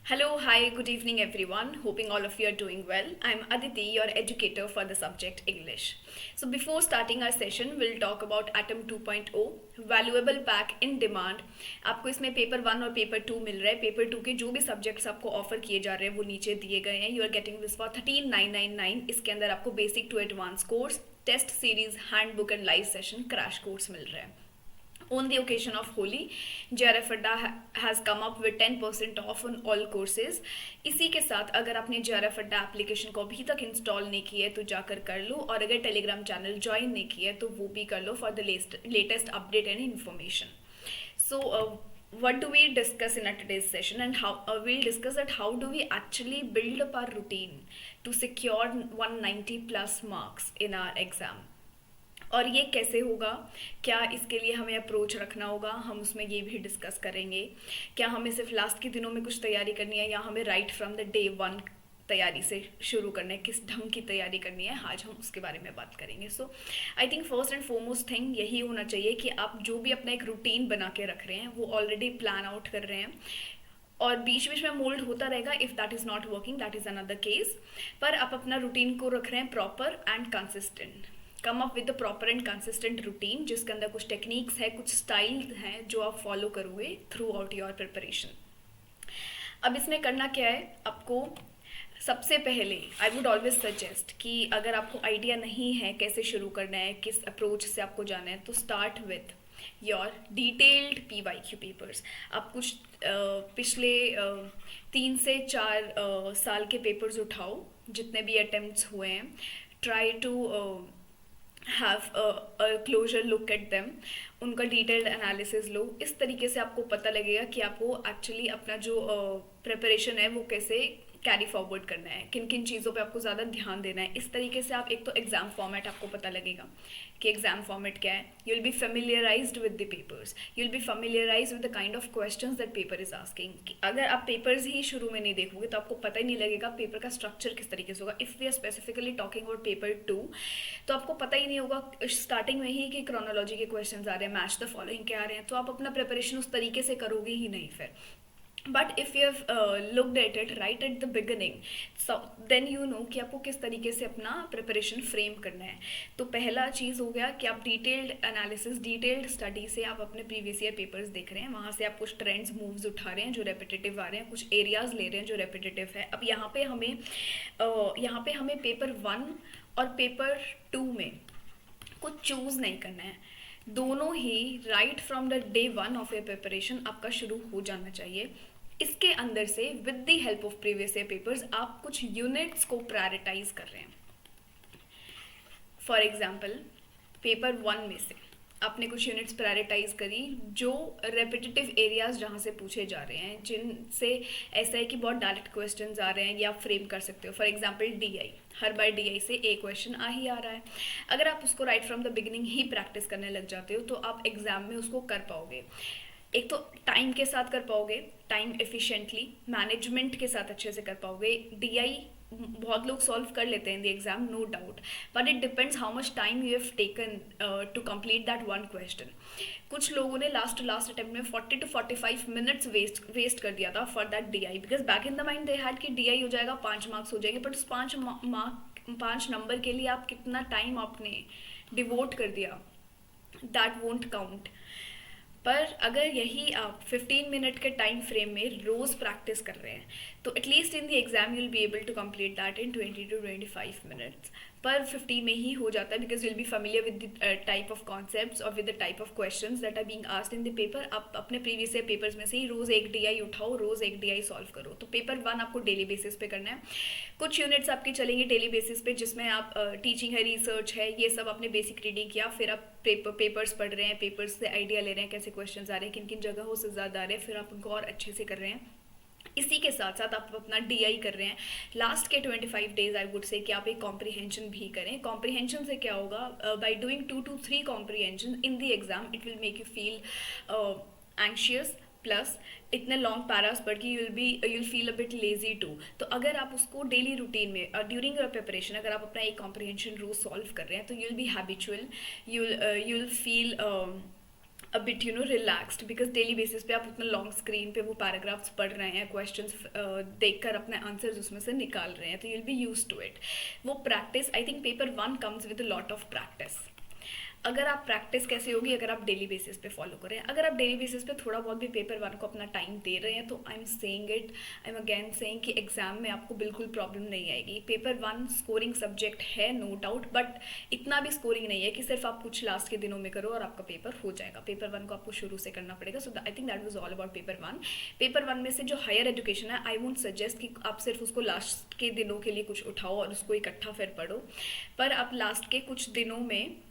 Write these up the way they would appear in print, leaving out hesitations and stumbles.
Hello, hi, good evening, everyone. Hoping all of you are doing well. I'm Aditi, your educator for the subject English. So, before starting our session, we'll talk about Atom 2.0, valuable pack in demand. आपको इसमें paper 1 और paper 2 मिल रहा है. Paper 2 के जो भी subjects आपको offer किए जा रहे हैं वो नीचे दिए गए हैं. You are getting this for 13999. इसके अंदर आपको basic to advance course, test series, handbook and live session crash course मिल रहा है. On the occasion of Holi, JRF Adda has come up with 10% off on all courses. इसी के साथ अगर आपने JRF Adda एप्लीकेशन को अभी तक इंस्टॉल नहीं किया है तो जाकर कर लो, और अगर टेलीग्राम चैनल ज्वाइन नहीं किया है तो वो भी कर लो for the latest update and information. So, what do we discuss in our today's session, and how we'll discuss that how do we actually build up our routine to secure 190 plus marks in our exam. और ये कैसे होगा, क्या इसके लिए हमें approach रखना होगा, हम उसमें ये भी डिस्कस करेंगे. क्या हमें सिर्फ लास्ट के दिनों में कुछ तैयारी करनी है या हमें right from the day one तैयारी से शुरू करना है, किस ढंग की तैयारी करनी है, आज हम उसके बारे में बात करेंगे. So I think first and foremost thing यही होना चाहिए कि आप जो भी अपना एक रूटीन बना के रख रहे हैं वो ऑलरेडी प्लान आउट कर रहे हैं, और बीच बीच में मोल्ड होता रहेगा. If that is not working that is another case, पर आप अपना रूटीन को रख रहे हैं proper and consistent. Come up with the proper and consistent routine जिसके अंदर कुछ टेक्निक्स है, कुछ स्टाइल हैं जो आप फॉलो करोगे थ्रू आउट योर प्रिपरेशन. अब इसमें करना क्या है, आपको सबसे पहले आई वुड ऑलवेज सजेस्ट कि अगर आपको आइडिया नहीं है कैसे शुरू करना है, किस अप्रोच से आपको जाना है, तो start with your detailed PYQ papers. आप कुछ पिछले 3 से 4 साल के पेपर्स उठाओ जितने भी अटेम्प्ट्स हुए हैं. Try to have a closer look at them, उनका डिटेल्ड एनालिसिस लो. इस तरीके से आपको पता लगेगा कि आपको एक्चुअली अपना जो प्रिपरेशन है वो कैसे कैरी फॉरवर्ड करना है, किन किन चीज़ों पे आपको ज़्यादा ध्यान देना है. इस तरीके से आप एक तो एग्ज़ाम फॉर्मेट आपको पता लगेगा कि एग्ज़ाम फॉर्मेट क्या है. You will be familiarised with the papers, you will be familiarised with the kind of questions that paper is asking. अगर आप पेपर्स ही शुरू में नहीं देखोगे तो आपको पता ही नहीं लगेगा पेपर का स्ट्रक्चर किस तरीके से होगा. If we are specifically talking about paper 2 तो आपको पता ही नहीं होगा स्टार्टिंग में ही कि क्रोनोलॉजी के क्वेश्चन आ रहे हैं, मैच द फॉलोइंग के आ रहे हैं, तो आप अपना प्रिपरेशन उस तरीके से करोगे ही नहीं फिर. But if you have looked at it right at the beginning, so then you know कि आपको किस तरीके से अपना प्रिपरेशन फ्रेम करना है. तो पहला चीज़ हो गया कि आप डिटेल्ड एनालिसिस, डिटेल्ड स्टडी से आप अपने प्रीवियस ईयर पेपर्स देख रहे हैं, वहाँ से आप कुछ ट्रेंड्स मूव्स उठा रहे हैं जो रेपिटेटिव आ रहे हैं, कुछ एरियाज ले रहे हैं जो रेपिटेटिव है. अब यहाँ पे हमें पेपर 1 और पेपर 2 में कुछ चूज़ नहीं करना है. दोनों ही right from the day one of your preparation आपका शुरू हो जाना चाहिए. इसके अंदर से with the help of previous year papers आप कुछ यूनिट्स को प्रायोरिटाइज कर रहे हैं. फॉर एग्जाम्पल पेपर 1 में से आपने कुछ यूनिट्स प्रायोरिटाइज करी जो रेपिटेटिव एरियाज जहाँ से पूछे जा रहे हैं, जिनसे ऐसा है कि बहुत डायरेक्ट क्वेश्चंस आ रहे हैं, या आप फ्रेम कर सकते हो. For example DI, her bar DI से एक क्वेश्चन आ ही आ रहा है. अगर आप उसको right from the beginning he practice करने लग जाते हो तो आप एग्जाम में उसको कर पाओगे. एक तो टाइम के साथ कर पाओगे, टाइम एफिशिएंटली, मैनेजमेंट के साथ अच्छे से कर पाओगे. DI बहुत लोग सॉल्व कर लेते हैं in the exam, no doubt, but it depends how much time you have taken to complete that one question. कुछ लोगों ने लास्ट अटेम्प्ट में 40 to 45 मिनट्स वेस्ट कर दिया था for that DI, because back in the mind they had कि DI हो जाएगा, 5 मार्क्स हो जाएंगे, बट उस 5 नंबर के लिए आप कितना टाइम आपने डिवोट कर दिया, दैट वोंट काउंट. पर अगर यही आप 15 मिनट के टाइम फ्रेम में रोज़ प्रैक्टिस कर रहे हैं तो at least in the exam you will be able to complete that in 20 to 25 minutes. पर 15 में ही हो जाता है because you will be familiar with the type of concepts और with the type of questions that are being asked in the paper. आप अपने previous year papers में से ही रोज़ एक DI उठाओ, रोज़ एक DI सॉल्व करो. तो पेपर 1 आपको डेली बेसिस पे करना है. कुछ यूनिट्स आपकी चलेंगी डेली बेसिस पे जिसमें आप टीचिंग है, रिसर्च है, ये सब आपने बेसिक रीडिंग किया, फिर आप पेपर्स पढ़ रहे हैं, पेपर्स से आइडिया ले रहे हैं कैसे क्वेश्चन आ रहे हैं, किन किन जगहों से ज़्यादा आ रहे हैं, फिर आप उनको और अच्छे से कर रहे हैं. इसी के साथ साथ आप अपना DI कर रहे हैं. लास्ट के 25 डेज आई वुड से कि आप एक कॉम्प्रीहेंशन भी करें. कॉम्प्रीहेंशन से क्या होगा, by doing 2 to 3 comprehension in the exam it will make you feel anxious, plus इतने लॉन्ग पैरास पढ़ के you'll feel a bit lazy too. तो अगर आप उसको डेली रूटीन में ड्यूरिंग योर प्रिपरेशन अगर आप अपना एक कॉम्प्रीहेंशन रोज सॉल्व कर रहे हैं तो you'll be habitual, you'll feel bit relaxed, because daily basis पे आप उतना लॉन्ग स्क्रीन पे वो पैराग्राफ्स पढ़ रहे हैं, क्वेश्चंस देखकर अपने आंसर्स उसमें से निकाल रहे हैं, तो you'll be used to it. वो practice, I think paper one comes with a lot of practice. अगर आप प्रैक्टिस कैसे होगी, अगर आप डेली बेसिस पे फॉलो करें. अगर आप डेली बेसिस पे थोड़ा बहुत भी पेपर वन को अपना टाइम दे रहे हैं, तो I am saying it, I am again saying कि एग्जाम में आपको बिल्कुल प्रॉब्लम नहीं आएगी. पेपर वन स्कोरिंग सब्जेक्ट है, नो डाउट, बट इतना भी स्कोरिंग नहीं है कि सिर्फ आप कुछ लास्ट के दिनों में करो और आपका पेपर हो जाएगा. पेपर वन को आपको शुरू से करना पड़ेगा. So I think that was all about paper one. Paper one में से जो हायर एजुकेशन है, आई वोंट सजेस्ट कि आप सिर्फ उसको लास्ट के दिनों के लिए कुछ उठाओ और उसको इकट्ठा फिर पढ़ो. पर आप लास्ट के कुछ दिनों में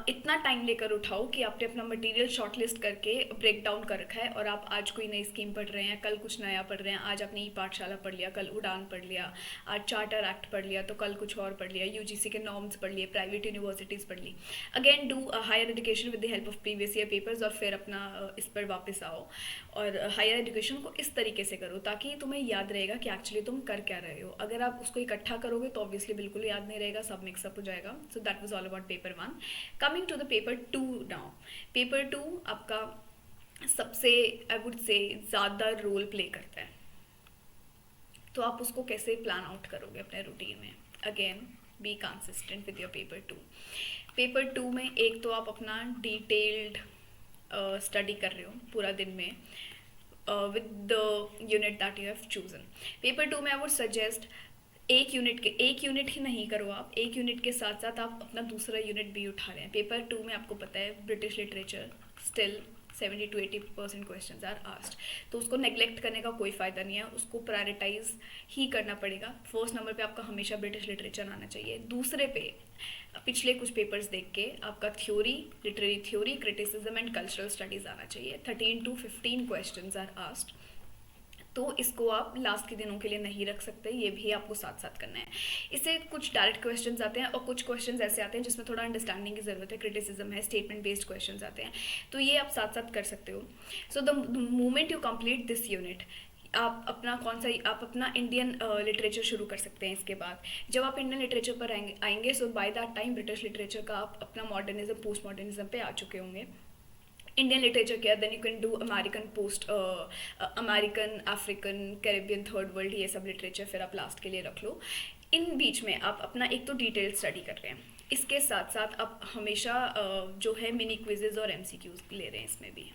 इतना टाइम लेकर उठाओ कि आपने अपना मटेरियल शॉर्टलिस्ट करके ब्रेक डाउन कर रखा है, और आप आज कोई नई स्कीम पढ़ रहे हैं, कल कुछ नया पढ़ रहे हैं. आज आपने ई पाठशाला पढ़ लिया, कल उड़ान पढ़ लिया. आज चार्टर एक्ट पढ़ लिया, तो कल कुछ और पढ़ लिया. यूजीसी के नॉर्म्स पढ़ लिए, प्राइवेट यूनिवर्सिटीज़ पढ़ ली. Again do higher education with the help of previous year papers, और फिर अपना इस पर वापस आओ और हायर एजुकेशन को इस तरीके से करो ताकि तुम्हें याद रहेगा कि एक्चुअली तुम कर क्या रहे हो. अगर आप उसको इकट्ठा करोगे तो ऑब्वियसली बिल्कुल याद नहीं रहेगा, सब मिक्सअप हो जाएगा. So that was all about paper one. Coming to the paper two now. Paper two आपका सबसे, आई वुड से, ज़्यादा रोल प्ले करता है. तो आप उसको कैसे प्लान आउट करोगे अपने रूटीन में. Again be consistent with your paper two. Paper two में एक तो आप अपना डिटेल्ड स्टडी कर रहे हो पूरा दिन में with the unit that you have chosen. Paper two में आई वुड सजेस्ट एक यूनिट ही नहीं करो आप. एक यूनिट के साथ साथ आप अपना दूसरा यूनिट भी उठा रहे हैं. पेपर टू में आपको पता है British literature still 70 to 80% questions are asked, तो उसको नेग्लेक्ट करने का कोई फ़ायदा नहीं है. उसको प्रायोरिटाइज ही करना पड़ेगा. फर्स्ट नंबर पे आपका हमेशा ब्रिटिश लिटरेचर आना चाहिए. दूसरे पे पिछले कुछ पेपर्स देख के आपका theory, literary theory, criticism and cultural studies आना चाहिए. 13 to 15 क्वेश्चंस आर आस्क्ड. तो इसको आप लास्ट के दिनों के लिए नहीं रख सकते, ये भी आपको साथ साथ करना है. इससे कुछ डायरेक्ट क्वेश्चंस आते हैं और कुछ क्वेश्चंस ऐसे आते हैं जिसमें थोड़ा अंडरस्टैंडिंग की ज़रूरत है. क्रिटिसिज्म है, स्टेटमेंट बेस्ड क्वेश्चंस आते हैं, तो ये आप साथ साथ कर सकते हो. सो the moment you complete this unit, आप अपना इंडियन लिटरेचर शुरू कर सकते हैं. इसके बाद जब आप इंडियन लिटरेचर पर आएंगे so by that time British literature का आप अपना मॉडर्निज्म, पोस्ट मॉडर्निज्म पे आ चुके होंगे. इंडियन लिटरेचर किया, then you can do American, post American, African, Caribbean, third world, ये सब लिटरेचर फिर आप लास्ट के लिए रख लो. इन बीच में आप अपना एक तो डिटेल स्टडी कर रहे हैं, इसके साथ साथ आप हमेशा जो है मिनी क्विजेज और एमसीक्यूज ले रहे हैं इसमें भी,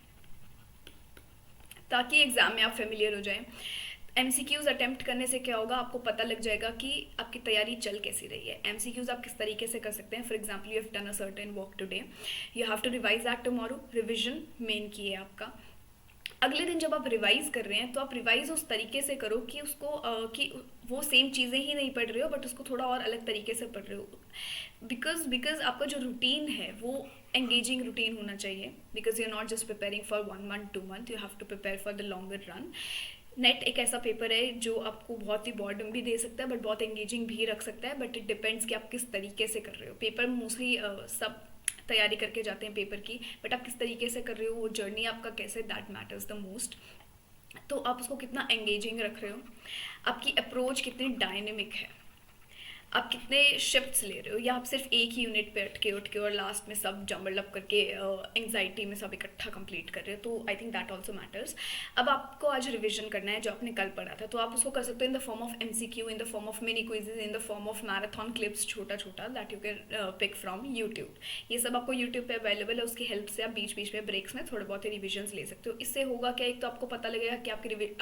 ताकि एग्ज़ाम में आप फेमिलियर हो जाएं. एमसीक्यूज़ अटेम्प्ट करने से क्या होगा, आपको पता लग जाएगा कि आपकी तैयारी चल कैसी रही है. एमसीक्यूज़ आप किस तरीके से कर सकते हैं. For example you have done a certain work today, you have to revise that tomorrow. Revision main की है आपका. अगले दिन जब आप रिवाइज कर रहे हैं तो आप रिवाइज उस तरीके से करो कि उसको कि वो सेम चीज़ें ही नहीं पढ़ रहे हो, बट उसको थोड़ा और अलग तरीके से पढ़ रहे हो. बिकॉज आपका जो रूटीन है वो एंगेजिंग रूटीन होना चाहिए. Because you are not just preparing for 1 month 2 month, you have to prepare for the longer run. NET एक ऐसा पेपर है जो आपको बहुत ही बॉर्डम भी दे सकता है बट बहुत एंगेजिंग भी रख सकता है. बट इट डिपेंड्स कि आप किस तरीके से कर रहे हो. पेपर मोस्टली सब तैयारी करके जाते हैं पेपर की, बट आप किस तरीके से कर रहे हो, वो जर्नी आपका कैसे, दैट मैटर्स द मोस्ट. तो आप उसको कितना एंगेजिंग रख रहे हो, आपकी अप्रोच कितनी डायनेमिक है, आप कितने शिफ्ट्स ले रहे हो, या आप सिर्फ एक ही यूनिट पे अटके और लास्ट में सब जम्बल अप करके एंग्जाइटी में सब इकट्ठा कंप्लीट कर रहे हो. तो आई थिंक दैट ऑल्सो मैटर्स. अब आपको आज रिविजन करना है जो आपने कल पढ़ा था, तो आप उसको कर सकते हो in the form of MCQ, in the form of mini quizzes, in the form of marathon clips, छोटा छोटा, that you can pick from YouTube. ये सब आपको यूट्यूब पे अवेलेबल है. उसकी हेल्प से आप बीच बीच में ब्रेक्स में थोड़े बहुत रिविजन्स ले सकते हो. इससे होगा क्या, एक तो आपको पता लगेगा कि आपकी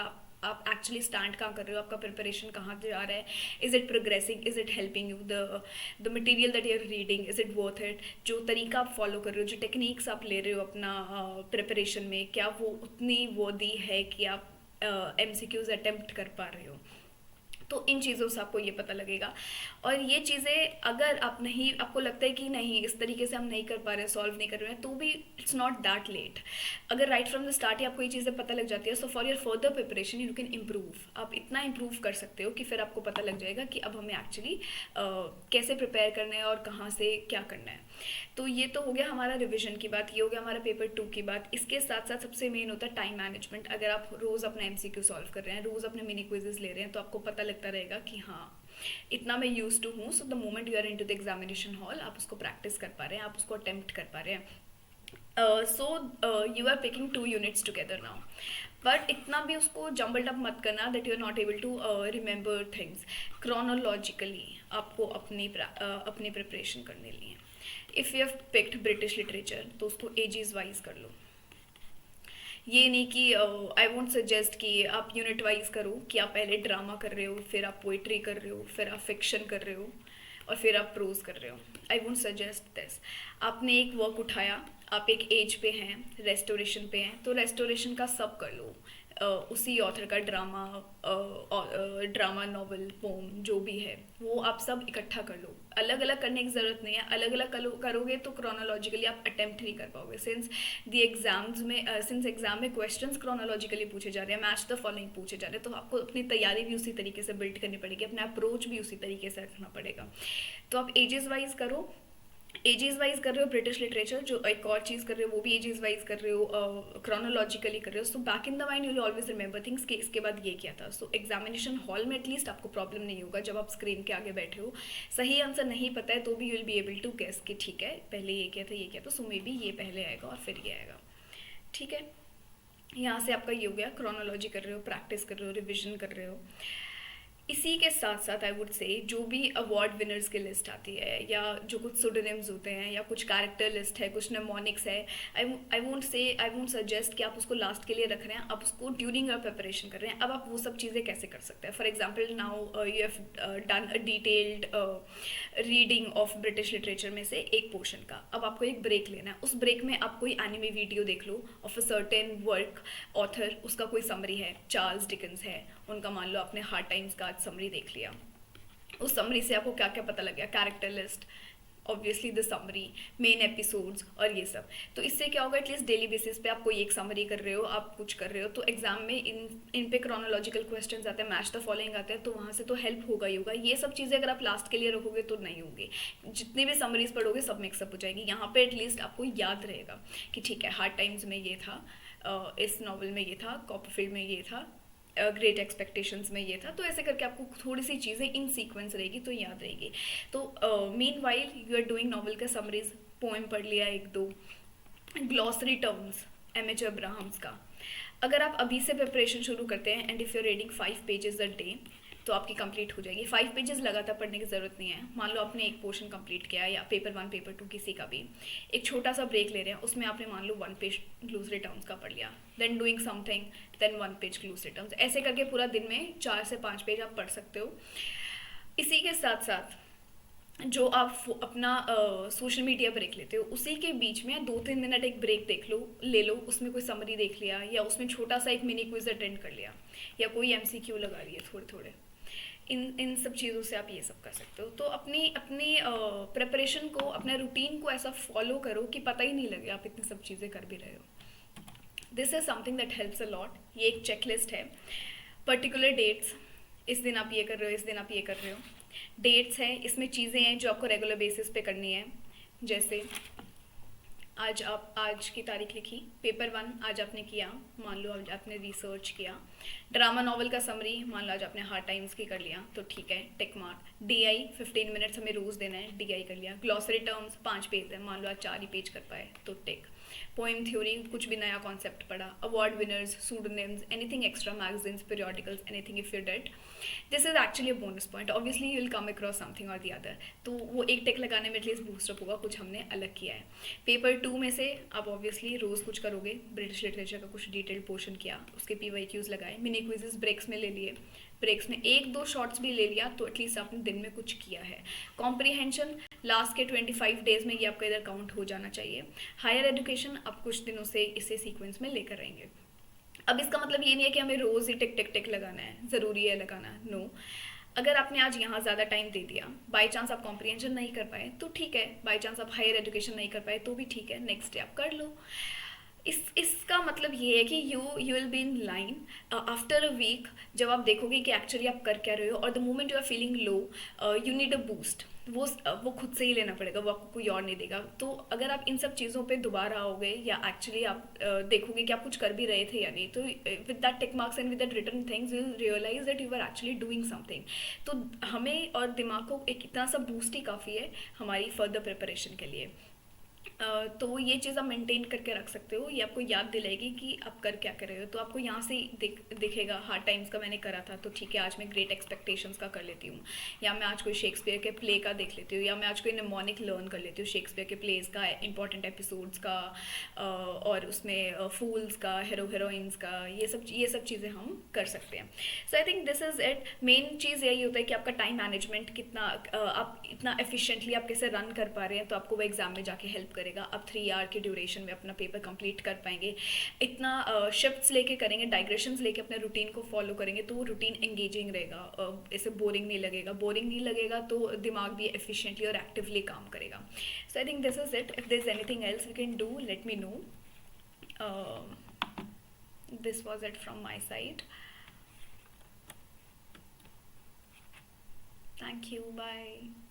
आप एक्चुअली स्टैंड कहाँ कर रहे हो, आपका प्रिपरेशन कहाँ जा रहा है, is it progressing, is it helping you, the material that you are reading, is it worth it. जो तरीका आप फॉलो कर रहे हो, जो टेक्निक्स आप ले रहे हो अपना प्रिपरेशन में, क्या वो उतनी वर्दी है कि आप एमसीक्यूज अटेम्प्ट कर पा रहे हो. तो इन चीज़ों से आपको ये पता लगेगा. और ये चीज़ें अगर आप नहीं, आपको लगता है कि नहीं इस तरीके से हम नहीं कर पा रहे हैं, सॉल्व नहीं कर रहे हैं, तो भी इट्स नॉट दैट लेट. अगर राइट फ्रॉम द स्टार्ट ही आपको ये चीज़ें पता लग जाती है, so for your further preparation you can improve. आप इतना इम्प्रूव कर सकते हो कि फिर आपको पता लग जाएगा कि अब हमें एक्चुअली कैसे प्रिपेयर करना है और कहाँ से क्या करना है. तो ये तो हो गया हमारा रिविजन की बात, ये हो गया हमारा पेपर 2 की बात. इसके साथ साथ सबसे मेन होता है टाइम मैनेजमेंट. अगर आप रोज़ अपना एमसीक्यू सॉल्व कर रहे हैं, रोज़ अपने मिनी क्विजेस ले रहे हैं, तो आपको पता लगता रहेगा कि हाँ इतना मैं यूज टू हूँ. So the moment you are into the examination hall, आप उसको प्रैक्टिस कर पा रहे हैं, आप उसको अटेम्प्ट कर पा रहे हैं. So you are picking 2 units together now, but इतना भी उसको जम्बल्ड अप मत करना that you are not able to remember things. Chronologically आपको अपनी प्रिपरेशन करने लिए, if you have picked British literature तो उसको एजेस वाइज कर लो। ये नहीं कि आई वोंट सजेस्ट कि आप यूनिट वाइज करो, कि आप पहले ड्रामा कर रहे हो, फिर आप पोइट्री कर रहे हो, फिर आप फिक्शन कर रहे हो, और फिर आप प्रोज कर रहे हो। I won't suggest this. आपने एक वर्क उठाया, आप एक एज पे हैं, रेस्टोरेशन पे हैं, तो रेस्टोरेशन का सब कर लो। उसी ऑथर का ड्रामा नॉवल पोम जो भी है वो आप सब इकट्ठा कर लो। अलग अलग करने की ज़रूरत नहीं है, अलग अलग करोगे तो क्रोनोलॉजिकली आप अटेम्प्ट नहीं कर पाओगे, सिंस एग्जाम में क्वेश्चंस क्रोनोलॉजिकली पूछे जा रहे हैं, मैच द फॉलोइंग पूछे जा रहे हैं, तो आपको अपनी तैयारी भी उसी तरीके से बिल्ड करनी पड़ेगी, अपना अप्रोच भी उसी तरीके से रखना पड़ेगा। तो आप एजेस वाइज करो, एजेस वाइज कर रहे हो ब्रिटिश लिटरेचर, जो एक और चीज़ कर रहे हो वो भी एजेस वाइज कर रहे हो, क्रोनोलॉजिकली कर रहे हो। So back in the mind you will always remember things कि इसके बाद ये क्या था। सो एग्जामिनेशन हॉल में एटलीस्ट आपको प्रॉब्लम नहीं होगा जब आप स्क्रीन के आगे बैठे हो। सही आंसर नहीं पता है तो भी you will be able to guess कि ठीक है पहले ये क्या था ये क्या था, सो मे बी ये पहले आएगा और फिर ये आएगा। ठीक है, यहाँ से आपका ये हो गया, क्रोनोलॉजी कर रहे हो, प्रैक्टिस कर रहे हो, रिविजन कर रहे हो। इसी के साथ साथ आई वुड से जो भी अवार्ड विनर्स की लिस्ट आती है, या जो कुछ सुडोनिम्स होते हैं, या कुछ कैरेक्टर लिस्ट है, कुछ नेमोनिक्स है, आई वोंट सजेस्ट कि आप उसको लास्ट के लिए रख रहे हैं, आप उसको ड्यूरिंग योर प्रिपरेशन कर रहे हैं। अब आप वो सब चीज़ें कैसे कर सकते हैं? For example now you have done a detailed reading of British literature में से एक पोर्शन का, अब आपको एक ब्रेक लेना है। उस ब्रेक में आप कोई एनिमे वीडियो देख लो of a certain work author, उसका कोई समरी है, चार्ल्स डिकन्स है उनका, मान लो आपने हार्ड टाइम्स का आज समरी देख लिया, उस समरी से आपको क्या क्या पता लग गया, character list, obviously the summary, main episodes और ये सब। तो इससे क्या होगा, एटलीस्ट डेली बेसिस पे आप कोई एक समरी कर रहे हो, आप कुछ कर रहे हो, तो एग्जाम में इन पे क्रोनोलॉजिकल क्वेश्चंस आते हैं, मैच द फॉलोइंग आते हैं, तो वहाँ से तो हेल्प होगा ही होगा। ये सब चीज़ें अगर आप लास्ट के लिए रखोगे तो नहीं होंगी, जितनी भी समरीज पढ़ोगे सब मिक्सअप हो जाएगी। यहाँ पे एटलीस्ट आपको याद रहेगा कि ठीक है हार्ड टाइम्स में ये था, इस नॉवल में ये था, कॉपरफील्ड में ये था, ग्रेट एक्सपेक्टेशंस में ये था, तो ऐसे करके आपको थोड़ी सी चीज़ें इन सीक्वेंस रहेगी तो याद रहेगी। तो meanwhile you are doing novel का समरीज, पोएम पढ़ लिया एक दो, ग्लॉसरी टर्म्स एम.एच. अब्राहम्स का, अगर आप अभी से प्रिपरेशन शुरू करते हैं and if you are reading 5 pages a day तो आपकी कंप्लीट हो जाएगी। 5 पेजेस लगातार पढ़ने की ज़रूरत नहीं है। मान लो आपने एक पोर्शन कंप्लीट किया, या पेपर 1 पेपर 2 किसी का भी, एक छोटा सा ब्रेक ले रहे हैं, उसमें आपने मान लो 1 पेज ग्लूसरी टर्म्स का पढ़ लिया, then doing something, then 1 page glossary terms, ऐसे करके पूरा दिन में 4 से 5 पेज आप पढ़ सकते हो। इसी के साथ साथ जो आप अपना सोशल मीडिया ब्रेक लेते हो, उसी के बीच में 2-3 मिनट एक ब्रेक ले लो, उसमें कोई समरी देख लिया, या उसमें छोटा सा एक मिनी क्विज अटेंड कर लिया, या कोई एमसीक्यू लगा लिए थोड़े थोड़े। इन सब चीज़ों से आप ये सब कर सकते हो। तो अपनी अपनी प्रिपरेशन को, अपने रूटीन को ऐसा फॉलो करो कि पता ही नहीं लगे आप इतनी सब चीज़ें कर भी रहे हो। This is something that helps a lot. ये एक चेकलिस्ट है, पर्टिकुलर डेट्स, इस दिन आप ये कर रहे हो, इस दिन आप ये कर रहे हो, डेट्स हैं, इसमें चीज़ें हैं जो आपको रेगुलर बेसिस पे करनी है। जैसे आज की तारीख लिखी, पेपर 1 आज आपने किया, मान लो आज आपने रिसर्च किया, ड्रामा नॉवल का समरी मान लो आज आपने हार्ड टाइम्स की कर लिया, तो ठीक है टिक मार्क। डीआई 15 मिनट्स हमें रोज़ देना है, डीआई कर लिया। ग्लॉसरी टर्म्स 5 पेज है, मान लो आज 4 ही पेज कर पाए तो टिक। पोएम थ्योरी, कुछ भी नया कॉन्सेप्ट पढ़ा। Award winners, pseudonyms, anything extra, magazines, periodicals, anything if you date, this is actually a bonus point. Obviously you will come across something और द अदर, तो वो एक टिक लगाने में एटलीस्ट बूस्टअप होगा, कुछ हमने अलग किया है। पेपर 2 में से आप ऑब्वियसली रोज़ कुछ करोगे, ब्रिटिश लिटरेचर का कुछ डिटेल्ड पोर्शन किया, उसके PYQs लगाए, मिनी क्विजेस ब्रेक्स में ले लिए, ब्रेक्स में 1-2 शॉर्ट्स भी ले लिया, तो एटलीस्ट आपने दिन में कुछ किया है। कॉम्प्रीहेंशन लास्ट के 25 डेज में ये आपका इधर काउंट हो जाना चाहिए। हायर एजुकेशन आप कुछ दिनों से इसे सीक्वेंस में लेकर रहेंगे। अब इसका मतलब ये नहीं है कि हमें रोज़ ही टिक टिक टिक लगाना है, ज़रूरी है लगाना, नो। अगर आपने आज यहाँ ज़्यादा टाइम दे दिया, बाई चांस आप कॉम्प्रीहेंशन नहीं कर पाए तो ठीक है, बाई चांस आप हायर एजुकेशन नहीं कर पाए तो भी ठीक है, नेक्स्ट डे आप कर लो। इसका मतलब ये है कि you will be in line after a week, जब आप देखोगे कि एक्चुअली आप कर क्या रहे हो, और the moment you are feeling low you need a boost, वो खुद से ही लेना पड़ेगा, वो आपको कोई और नहीं देगा। तो अगर आप इन सब चीज़ों पे दोबारा आओगे, या एक्चुअली आप देखोगे कि आप कुछ कर भी रहे थे या नहीं, तो with that tick marks and with that written things you realise that you are actually doing something. तो हमें और दिमाग को एक इतना सा बूस्ट ही काफ़ी है हमारी फर्दर प्रिपरेशन के लिए। तो ये चीज़ आप मेंटेन करके रख सकते हो, ये आपको याद दिलाएगी कि आप कर क्या कर रहे हो। तो आपको यहाँ से दिखेगा हार्ड टाइम्स का मैंने करा था, तो ठीक है आज मैं ग्रेट एक्सपेक्टेशंस का कर लेती हूँ, या मैं आज कोई शेक्सपियर के प्ले का देख लेती हूँ, या मैं आज कोई निमोनिक लर्न कर लेती हूँ शेक्सपियर के प्लेज का, इंपॉर्टेंट एपिसोड्स का, और उसमें फूल्स का, हीरो हीरोइंस का, ये सब चीज़ें हम कर सकते हैं। So I think this is it. Main चीज़ यही होता है कि आपका टाइम मैनेजमेंट कितना, आप इतना एफिशिएंटली आप कैसे रन कर पा रहे हैं, तो आपको वो एग्जाम में जाके हेल्प करेगा। आप 3 आवर की ड्यूरेशन में अपना पेपर कंप्लीट कर पाएंगे। इतना शिफ्ट्स लेके करेंगे, डाइग्रेशंस लेके अपने रूटीन को फॉलो करेंगे, तो वो रूटीन एंगेजिंग रहेगा, ऐसे बोरिंग नहीं लगेगा। बोरिंग नहीं लगेगा तो दिमाग भी एफिशिएंटली और एक्टिवली काम करेगा। So I think this is it. If there is anything else you can do, let me know. This was it from my side. Thank you. Bye.